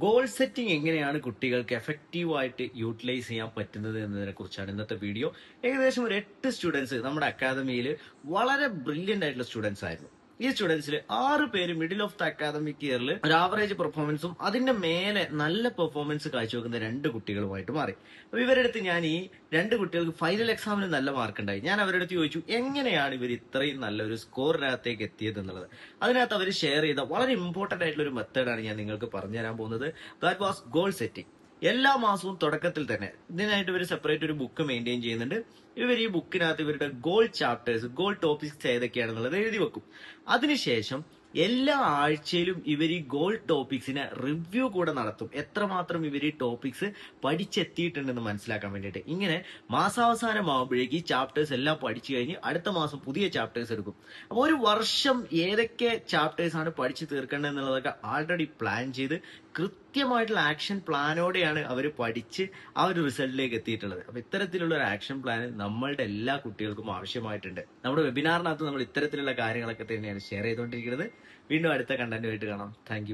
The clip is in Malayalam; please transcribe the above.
ഗോൾ സെറ്റിംഗ് എങ്ങനെയാണ് കുട്ടികൾക്ക് എഫക്റ്റീവായിട്ട് യൂട്ടിലൈസ് ചെയ്യാൻ പറ്റുന്നത് എന്നതിനെ കുറിച്ചാണ് ഇന്നത്തെ വീഡിയോ. ഏകദേശം ഒരു 8 സ്റ്റുഡൻസ് നമ്മുടെ അക്കാദമിയിൽ വളരെ ബ്രില്യന്റ് ആയിട്ടുള്ള സ്റ്റുഡൻസ് ആയിരുന്നു. ഈ സ്റ്റുഡൻസിൽ 6 പേര് മിഡിൽ ഓഫ് ദ അക്കാദമിക് ഇയറിൽ ഒരു ആവറേജ് പെർഫോമൻസും അതിന്റെ മേലെ നല്ല പെർഫോമൻസ് കാഴ്ചവെക്കുന്ന 2 കുട്ടികളുമായിട്ട് മാറി. അപ്പൊ ഇവരുടെ അടുത്ത് ഞാൻ ഈ 2 കുട്ടികൾക്ക് ഫൈനൽ എക്സാമിന് നല്ല മാർക്ക് ഉണ്ടായി. ഞാൻ അവരുടെ അടുത്ത് ചോദിച്ചു എങ്ങനെയാണ് ഇവർ ഇത്രയും നല്ലൊരു സ്കോറിനകത്തേക്ക് എത്തിയത് എന്നുള്ളത്. അതിനകത്ത് അവർ ഷെയർ ചെയ്ത വളരെ ഇമ്പോർട്ടന്റ് ആയിട്ടുള്ള ഒരു മെത്തേഡാണ് ഞാൻ നിങ്ങൾക്ക് പറഞ്ഞുതരാൻ പോകുന്നത്. That was goal setting. എല്ലാ മാസവും തുടക്കത്തിൽ തന്നെ ഇതിനായിട്ട് ഇവർ സെപ്പറേറ്റ് ഒരു ബുക്ക് മെയിൻറ്റെയിൻ ചെയ്യുന്നുണ്ട്. ഇവർ ഈ ബുക്കിനകത്ത് ഇവരുടെ ഗോൾ ചാപ്റ്റേഴ്സ്, ഗോൾ ടോപ്പിക്സ് ഏതൊക്കെയാണെന്നുള്ളത് എഴുതി വെക്കും. അതിനുശേഷം എല്ലാ ആഴ്ചയിലും ഇവർ ഈ ഗോൾ ടോപ്പിക്സിനെ റിവ്യൂ കൂടെ നടത്തും. എത്രമാത്രം ഇവർ ഈ ടോപ്പിക്സ് പഠിച്ചെത്തിയിട്ടുണ്ടെന്ന് മനസ്സിലാക്കാൻ വേണ്ടിയിട്ട്. ഇങ്ങനെ മാസാവസാനം ആകുമ്പോഴേക്ക് ഈ ചാപ്റ്റേഴ്സ് എല്ലാം പഠിച്ചു കഴിഞ്ഞ് അടുത്ത മാസം പുതിയ ചാപ്റ്റേഴ്സ് എടുക്കും. അപ്പോൾ ഒരു വർഷം ഏതൊക്കെ ചാപ്റ്റേഴ്സ് ആണ് പഠിച്ചു തീർക്കേണ്ടത് എന്നുള്ളതൊക്കെ ആൾറെഡി പ്ലാൻ ചെയ്ത് കൃത്യമായിട്ടുള്ള ആക്ഷൻ പ്ലാനോടെയാണ് അവർ പഠിച്ച് ആ ഒരു റിസൾട്ടിലേക്ക് എത്തിയിട്ടുള്ളത്. അപ്പൊ ഇത്തരത്തിലുള്ള ഒരു ആക്ഷൻ പ്ലാൻ നമ്മളുടെ എല്ലാ കുട്ടികൾക്കും ആവശ്യമായിട്ടുണ്ട്. നമ്മുടെ വെബിനാറിനകത്ത് നമ്മൾ ഇത്തരത്തിലുള്ള കാര്യങ്ങളൊക്കെ തന്നെയാണ് ഷെയർ ചെയ്തുകൊണ്ടിരിക്കുന്നത്. വീണ്ടും അടുത്ത കണ്ടന്റുമായിട്ട് കാണാം. താങ്ക്